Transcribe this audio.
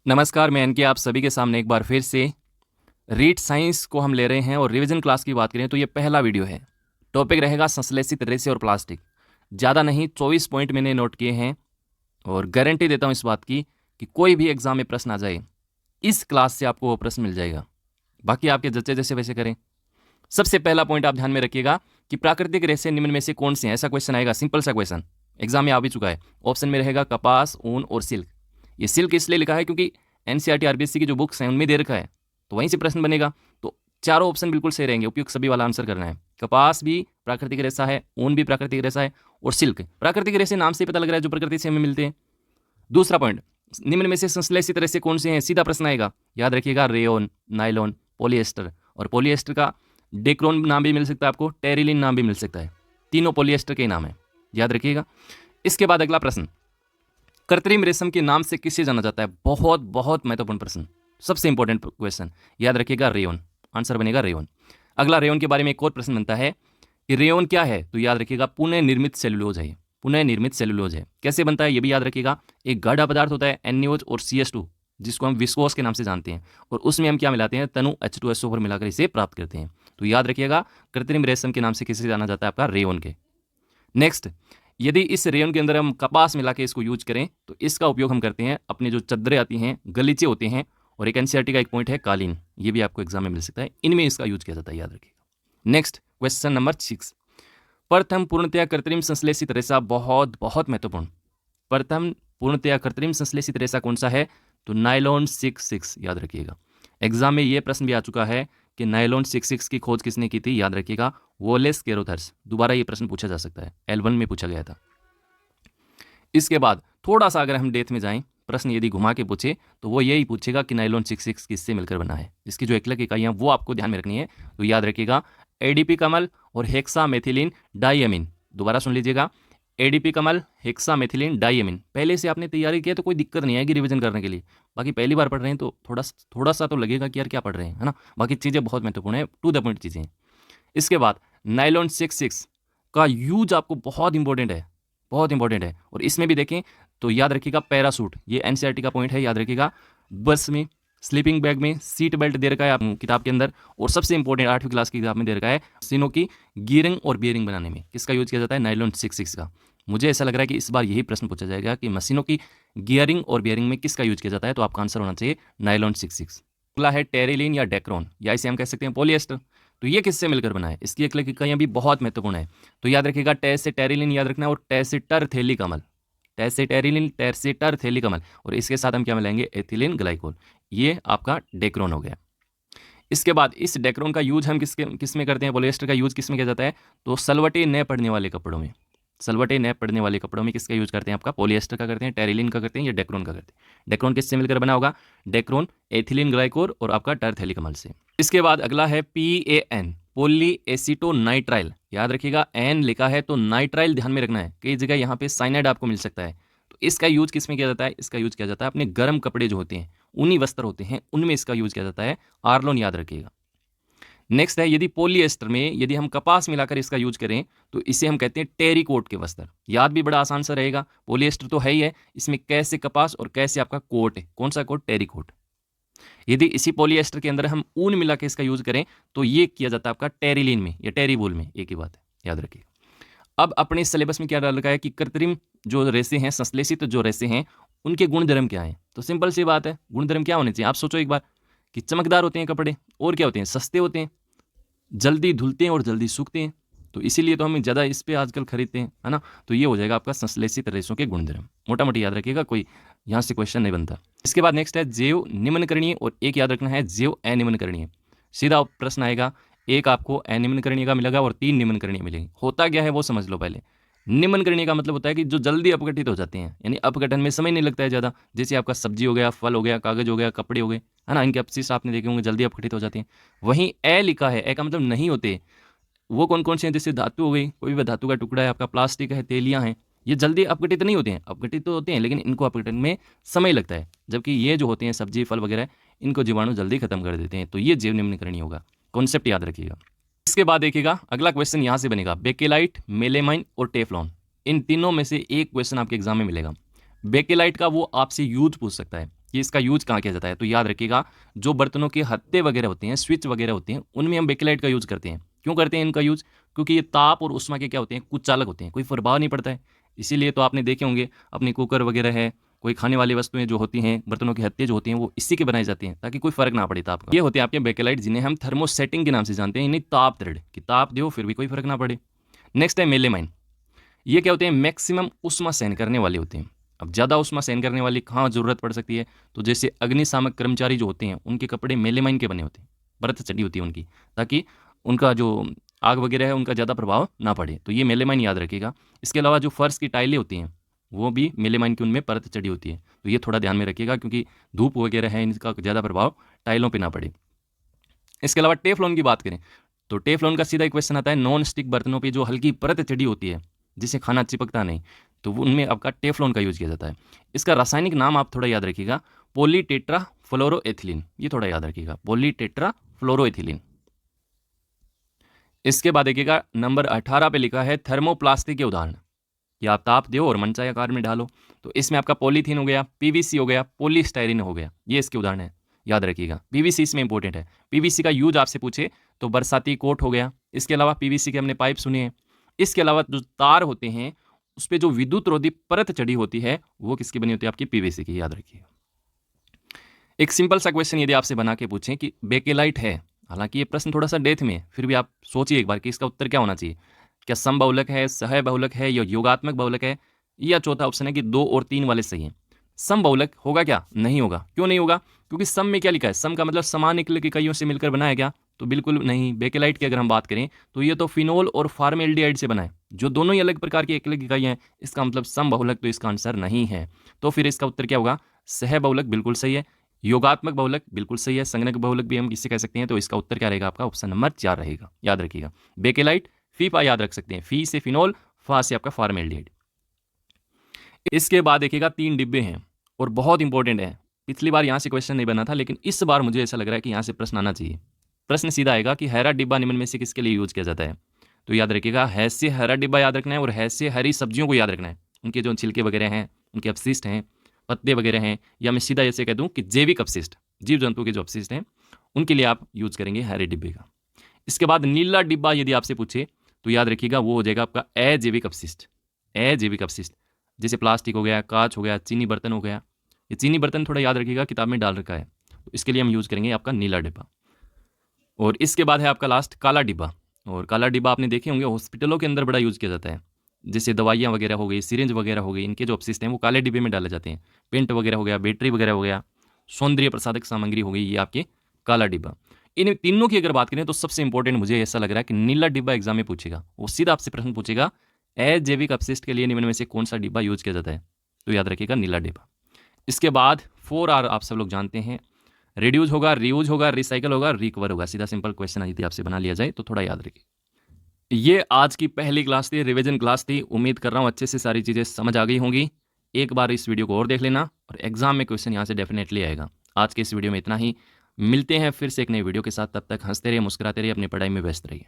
नमस्कार, मैं एनके आप सभी के सामने एक बार फिर से रीड साइंस को हम ले रहे हैं और रिवीजन क्लास की बात करें तो ये पहला वीडियो है। टॉपिक रहेगा संश्लेषित रेसे और प्लास्टिक। ज़्यादा नहीं, 24 पॉइंट मैंने नोट किए हैं और गारंटी देता हूँ इस बात की कि कोई भी एग्जाम में प्रश्न आ जाए, इस क्लास से आपको वो प्रश्न मिल जाएगा। बाकी आपके जच्चे जैसे वैसे करें। सबसे पहला पॉइंट आप ध्यान में रखिएगा कि प्राकृतिक रेसे निम्न में से कौन से हैं। ऐसा क्वेश्चन आएगा, सिंपल सा क्वेश्चन, एग्जाम में आ भी चुका है। ऑप्शन में रहेगा कपास, ऊन और सिल्क। ये सिल्क इसलिए लिखा है क्योंकि एनसीईआरटी आरबीएससी की जो बुक्स हैं उनमें दे रखा है, तो वहीं से प्रश्न बनेगा। तो चारों ऑप्शन बिल्कुल सही रहेंगे, उपयुक्त सभी वाला आंसर करना है। कपास भी प्राकृतिक रेशा है, ऊन भी प्राकृतिक रेशा है और सिल्क प्राकृतिक रेशे नाम से ही पता लग रहा है जो प्रकृति से हमें मिलते हैं। दूसरा पॉइंट, निम्न में से संश्लेषित रेशे कौन से हैं, सीधा प्रश्न आएगा। याद रखिएगा, रेयोन, नायलॉन, पॉलिएस्टर। और पॉलिएस्टर का डेक्रोन नाम भी मिल सकता है आपको, टेरिलिन नाम भी मिल सकता है। तीनों पॉलिएस्टर के नाम है, याद रखिएगा। इसके बाद अगला प्रश्न, कृत्रिम रेशम के नाम से किसे जाना जाता है। बहुत बहुत महत्वपूर्ण प्रश्न, सबसे इंपॉर्टेंट क्वेश्चन, याद रखिएगा रेयोन। आंसर बनेगा रेयोन। अगला रेयोन के बारे में एक और प्रश्न बनता है कि रेयोन क्या है, तो याद रखिएगा पुनः निर्मित सेलुलोज है। पुनः निर्मित सेलुलोज है। कैसे बनता है ये भी याद रखिएगा। एक गाढ़ा पदार्थ होता है NaOH और CH2, जिसको हम विस्कोस के नाम से जानते हैं, और उसमें हम क्या मिलाते हैं, तनु H2SO4 मिलाकर इसे प्राप्त करते हैं। तो याद रखिएगा, कृत्रिम रेशम के नाम से किसे जाना जाता है, आपका रेयोन के। नेक्स्ट, यदि इस रेयन के अंदर हम कपास मिला के इसको यूज करें तो इसका उपयोग हम करते हैं अपने जो चद्दरें आती हैं, गलीचे होते हैं, और एक एनसीईआरटी का एक पॉइंट है कालीन, ये भी आपको एग्जाम में मिल सकता है, इनमें इसका यूज किया जाता है, याद रखिएगा। नेक्स्ट क्वेश्चन नंबर 6, प्रथम पूर्णतया कृत्रिम संश्लेषित रेशा। बहुत बहुत महत्वपूर्ण, प्रथम पूर्णतया कृत्रिम संश्लेषित रेशा कौन सा है, तो नायलॉन 66, याद रखिएगा। एग्जाम में ये प्रश्न भी आ चुका है कि नायलॉन 66 की खोज किसने की थी, याद रखिएगा, वोलेस कैरोथर्स। दोबारा ये प्रश्न पूछा जा सकता है, L1 में पूछा गया था। इसके बाद थोड़ा सा अगर हम डेथ में जाएं, प्रश्न यदि घुमा के पूछे तो वो यही पूछेगा कि नायलॉन 66 किससे मिलकर बना है। इसकी जो एकलक इकाइयां वो आपको ध्यान में रखनी है, तो याद रखिएगा एडीपी कमल और हेक्सा मेथिलीन डाइएमिन। दोबारा सुन लीजिएगा, एडीपी कमल, हेक्सा मेथिलीन डाइएमिन। पहले से आपने तैयारी की है तो कोई दिक्कत नहीं आएगी रिवीजन करने के लिए। बाकी पहली बार पढ़ रहे हैं तो थोड़ा सा तो लगेगा कि यार क्या पढ़ रहे हैं, है ना। बाकी चीज़ें बहुत महत्वपूर्ण है, टू द पॉइंट चीज़ें। इसके बाद नायलॉन 66 का यूज आपको बहुत इंपॉर्टेंट है, बहुत इंपॉर्टेंट है। और इसमें भी देखें तो याद रखिएगा पैरासूट, ये एनसीईआरटी का पॉइंट है, याद रखिएगा। बस में, स्लीपिंग बैग में सीट बेल्ट दे रखा है आप किताब के अंदर। और सबसे इंपॉर्टेंट 8वीं क्लास की किताब में दे रखा है, मशीनों की गियरिंग और बियरिंग बनाने में किसका यूज किया जाता है, नायलॉन 66 का। मुझे ऐसा लग रहा है कि इस बार यही प्रश्न पूछा जाएगा कि मशीनों की गियरिंग और बियरिंग में किसका यूज किया जाता है, तो आपका आंसर होना चाहिए नायलॉन 66। अगला है टेरिलीन या डेक्रोन, या इसे हम कह सकते हैं पॉलिएस्टर। तो ये किससे मिलकर बना है, इसकी एकलक इकाइयां भी बहुत महत्वपूर्ण है। तो याद रखिएगा, टेस से टेरिलीन याद रखना है, और टेसिटर थैलीकमल, टेसिटेरिलिन, टेसिटर थैलीकमल, और इसके साथ हम क्या मिलाएंगे, एथिलीन ग्लाइकोल। ये आपका डेक्रोन हो गया। इसके बाद इस डेक्रोन का यूज हम किस में करते हैं, पॉलिएस्टर का यूज किस में किया जाता है, तो सलवटे न पड़ने वाले कपड़ों में। सलवटे न पड़ने वाले कपड़ों में किसका यूज करते हैं, आपका पॉलिएस्टर का करते हैं, टेरिलिन का करते हैं, या डेक्रोन का करते हैं। डेक्रोन किससे मिलकर बना होगा, डेक्रोन एथिलीन ग्लाइकोल और आपका टरथैलीकमल से। इसके बाद अगला है PAN, पॉली एसीटोनाइट्राइल। याद रखिएगा, एन लिखा है तो नाइट्राइल ध्यान में रखना है, कई जगह यहाँ पे साइनाइड आपको मिल सकता है। तो इसका यूज किस में किया जाता है, इसका यूज किया जाता है अपने गर्म कपड़े जो होते हैं, ऊनी वस्त्र होते हैं, उनमें इसका यूज किया जाता है, आर्लोन, याद रखिएगा। नेक्स्ट है, यदि पॉलिएस्टर में यदि हम कपास मिलाकर इसका यूज करें तो इसे हम कहते हैं टेरिकोट के वस्त्र। याद भी बड़ा आसान सा रहेगा, पॉलिएस्टर तो है ही है, इसमें कैसे कपास और कैसे आपका कोट है, कौन सा कोट, टेरिकोट। यदि इसी पॉलिएस्टर के अंदर हम ऊन मिला के इसका यूज करें तो ये किया जाता है आपका टेरिलीन में या टेरीवूल में, एक ही बात है, याद रखिए। अब अपने सिलेबस में क्या डाल रखा है कि कृत्रिम जो रेशे हैं, संश्लेषित जो रेशे हैं, उनके गुणधर्म क्या हैं। तो सिंपल सी बात है, गुणधर्म क्या होने चाहिए, आप सोचो एक बार, कि चमकदार होते हैं कपड़े, और क्या होते हैं, सस्ते होते हैं, जल्दी धुलते हैं और जल्दी सूखते हैं। तो इसीलिए तो हम ज़्यादा इस पे आजकल खरीदते हैं, है ना। तो ये हो जाएगा आपका संश्लेषित रेशों के गुणधर्म, मोटा मोटी याद रखिएगा, कोई यहाँ से क्वेश्चन नहीं बनता। इसके बाद नेक्स्ट है जैव निम्नकरणीय, और एक याद रखना है जैव अनिम्नकरणीय। सीधा प्रश्न आएगा, एक आपको अनिम्नकरणीय का मिलेगा और 3 निम्नकरणीय मिलेंगे। होता क्या है वो समझ लो पहले। निम्नकरणीय का मतलब होता है कि जो जल्दी अपघटित हो जाते हैं, यानी अपघटन में समय नहीं लगता है ज़्यादा। जैसे आपका सब्जी हो गया, फल हो गया, कागज हो गया, कपड़े हो गए, है ना, इनके अपशिष्ट आपने देखे होंगे, जल्दी अपघटित हो जाते हैं। वहीं ए लिखा है, ए का मतलब नहीं होते। वो कौन कौन से हैं, जैसे धातु हो गई, कोई भी धातु का टुकड़ा है, आपका प्लास्टिक है, तेलियां हैं, ये जल्दी अपघटित नहीं होते हैं। अपघटित तो होते हैं लेकिन इनको अपघटन में समय लगता है, जबकि ये जो होते हैं सब्जी फल वगैरह, इनको जीवाणु जल्दी खत्म कर देते हैं। तो ये जैव निम्नकरणीय होगा, कॉन्सेप्ट याद रखिएगा। इसके बाद देखिएगा अगला क्वेश्चन यहाँ से बनेगा, बेकेलाइट, मेलेमाइन और टेफ्लॉन, इन तीनों में से एक क्वेश्चन आपके एग्जाम में मिलेगा। बेकेलाइट का वो आपसे यूज पूछ सकता है, कि इसका यूज कहाँ किया जाता है। तो याद रखिएगा, जो बर्तनों के हत्थे वगैरह होते हैं, स्विच वगैरह होते हैं, उनमें हम बेकेलाइट का यूज़ करते हैं। क्यों करते हैं इनका यूज़? क्योंकि ये ताप और उष्मा के क्या होते हैं, कुचालक होते हैं, कोई प्रभाव नहीं पड़ता है। इसीलिए तो आपने देखे होंगे अपने कुकर वगैरह है, कोई खाने वाली वस्तुएं जो होती हैं, बर्तनों के हत्थे जो होती हैं, वो इसी के बनाई जाती हैं ताकि कोई फर्क ना पड़े ताप का। ये होते हैं आपके बेकेलाइट, जिन्हें हम थर्मोसेटिंग के नाम से जानते हैं, यानी ताप दृढ़, कि ताप दो फिर भी कोई फर्क ना पड़े। नेक्स्ट है मेलेमाइन। ये क्या होते हैं, मैक्सिमम उष्मा सहन करने वाले होते हैं। अब ज़्यादा उष्मा सहन करने वाली कहाँ ज़रूरत पड़ सकती है, तो जैसे अग्निशामक कर्मचारी जो होते हैं, उनके कपड़े मेलेमाइन के बने होते हैं, परत चढ़ी होती है उनकी, ताकि उनका जो आग वगैरह है उनका ज़्यादा प्रभाव ना पड़े। तो ये मेलेमाइन याद रखिएगा। इसके अलावा जो फर्श की टाइलें होती हैं, वो भी मेलेमाइन की उनमें परत चढ़ी होती है। तो ये थोड़ा ध्यान में रखिएगा, क्योंकि धूप वगैरह है, इनका ज़्यादा प्रभाव टाइलों पर ना पड़े। इसके अलावा टेफ्लॉन की बात करें तो टेफ्लॉन का सीधा एक क्वेश्चन आता है, नॉन स्टिक बर्तनों पे जो हल्की परत चढ़ी होती है, जिसे खाना चिपकता नहीं, तो वो उनमें आपका टेफ्लॉन का यूज किया जाता है। इसका रासायनिक नाम आप थोड़ा याद रखिएगा, पॉलीटेट्रा फ्लोरोएथिलीन, ये थोड़ा याद रखिएगा, पॉलीटेट्रा फ्लोरोएथिलीन। इसके बाद देखिएगा नंबर 18 पे लिखा है थर्मोप्लास्टिक के उदाहरण। या आप ताप दो और मनचाहे आकार में ढालो। तो इसमें आपका पॉलीथीन हो गया, पीवीसी हो गया, पॉलीस्टाइरिन हो गया, ये इसके उदाहरण है, याद रखिएगा। पीवीसी इसमें इंपॉर्टेंट है। पीवीसी का यूज आपसे पूछे तो बरसाती कोट हो गया। इसके अलावा पीवीसी के हमने पाइप सुने हैं। इसके अलावा जो तार होते हैं उस पर जो विद्युत रोधी परत चढ़ी होती है वो किसकी बनी होती है, आपकी पीवीसी की, याद रखिएगा। एक सिंपल सा क्वेश्चन यदि आपसे बना के पूछें कि बेकेलाइट है, हालांकि ये प्रश्न थोड़ा सा डेथ में है, फिर भी आप सोचिए एक बार कि इसका उत्तर क्या होना चाहिए। क्या समबहुलक है, सहबहुलक है, या योगात्मक बहुलक है, या चौथा ऑप्शन है कि 2 और 3 वाले सही हैं। समबहुलक होगा क्या? नहीं होगा। क्यों नहीं होगा? क्योंकि सम में क्या लिखा है, सम का मतलब समान निकल के इकाइयों से मिलकर बना है क्या? तो बिल्कुल नहीं। बेकेलाइट की अगर हम बात करें तो ये तो फिनोल और फार्मेल्डिहाइड से बना है, जो दोनों ही अलग प्रकार की एक अलग इकाइयां हैं। इसका मतलब समबहुलक तो इसका आंसर नहीं है। तो फिर इसका उत्तर क्या होगा? सहबहुलक बिल्कुल सही है, योगात्मक बहुलक बिल्कुल सही है, संगणक बहुलक भी हम किससे कह सकते हैं। तो इसका उत्तर क्या रहेगा आपका? ऑप्शन नंबर 4 रहेगा, याद रखिएगा। बेकेलाइट, फीफा याद रख सकते हैं, फी से फिनोल, फा से आपका फार्मेल्डिहाइड। इसके बाद देखिएगा 3 डिब्बे हैं और बहुत इंपॉर्टेंट है। पिछली बार यहाँ से क्वेश्चन नहीं बना था, लेकिन इस बार मुझे ऐसा लग रहा है कि यहाँ से प्रश्न आना चाहिए। प्रश्न सीधा आएगा कि हरा डिब्बा निम्न में से किसके लिए यूज किया जाता है। तो याद रखिएगा, है से हरा डिब्बा याद रखना है और है से हरी सब्जियों को याद रखना है। उनके जो छिलके वगैरह हैं, उनके अपशिष्ट हैं, पत्ते वगैरह हैं, या मैं सीधा ऐसे कह दूं कि जैविक अपशिष्ट, जीव जंतु के जो अपशिष्ट हैं, उनके लिए आप यूज करेंगे हरे डिब्बे का। इसके बाद नीला डिब्बा यदि आपसे पूछे तो याद रखिएगा वो हो जाएगा आपका अजैविक अपशिष्ट। अजैविक अपशिष्ट जैसे प्लास्टिक हो गया, कांच हो गया, चीनी बर्तन हो गया। ये चीनी बर्तन थोड़ा याद रखिएगा, किताब में डाल रखा है, तो इसके लिए हम यूज करेंगे आपका नीला डिब्बा। और इसके बाद है आपका लास्ट काला डिब्बा। और काला डिब्बा आपने देखे होंगे हॉस्पिटलों के अंदर बड़ा यूज किया जाता है, जैसे दवाइयाँ वगैरह हो गई, सिरिंज वगैरह हो गई, इनके जो अपशिष्ट हैं वो काले डिब्बे में डाले जाते हैं। पेंट वगैरह हो गया, बैटरी वगैरह हो गया, सौंदर्य प्रसाधक सामग्री हो गई, ये आपके काला डिब्बा। इन तीनों की अगर बात करें तो सबसे इंपॉर्टेंट मुझे ऐसा लग रहा है कि नीला डिब्बा एग्जाम में पूछेगा। वो सीधा आपसे प्रश्न पूछेगा, अजैविक अपशिष्ट के लिए निम्न में से कौन सा डिब्बा यूज किया जाता है। तो याद रखिएगा नीला डिब्बा। इसके बाद 4R आप सब लोग जानते हैं, रिड्यूज होगा, रीयूज होगा, रिसाइकल होगा, रिकवर होगा। सीधा सिंपल क्वेश्चन यदि आपसे बना लिया जाए तो थोड़ा याद रखिए। ये आज की पहली क्लास थी, रिवीजन क्लास थी। उम्मीद कर रहा हूँ अच्छे से सारी चीज़ें समझ आ गई होंगी। एक बार इस वीडियो को और देख लेना और एग्जाम में क्वेश्चन यहाँ से डेफिनेटली आएगा। आज के इस वीडियो में इतना ही, मिलते हैं फिर से एक नई वीडियो के साथ। तब तक हंसते रहिए, मुस्कुराते रहिए, अपनी पढ़ाई में व्यस्त रहिए।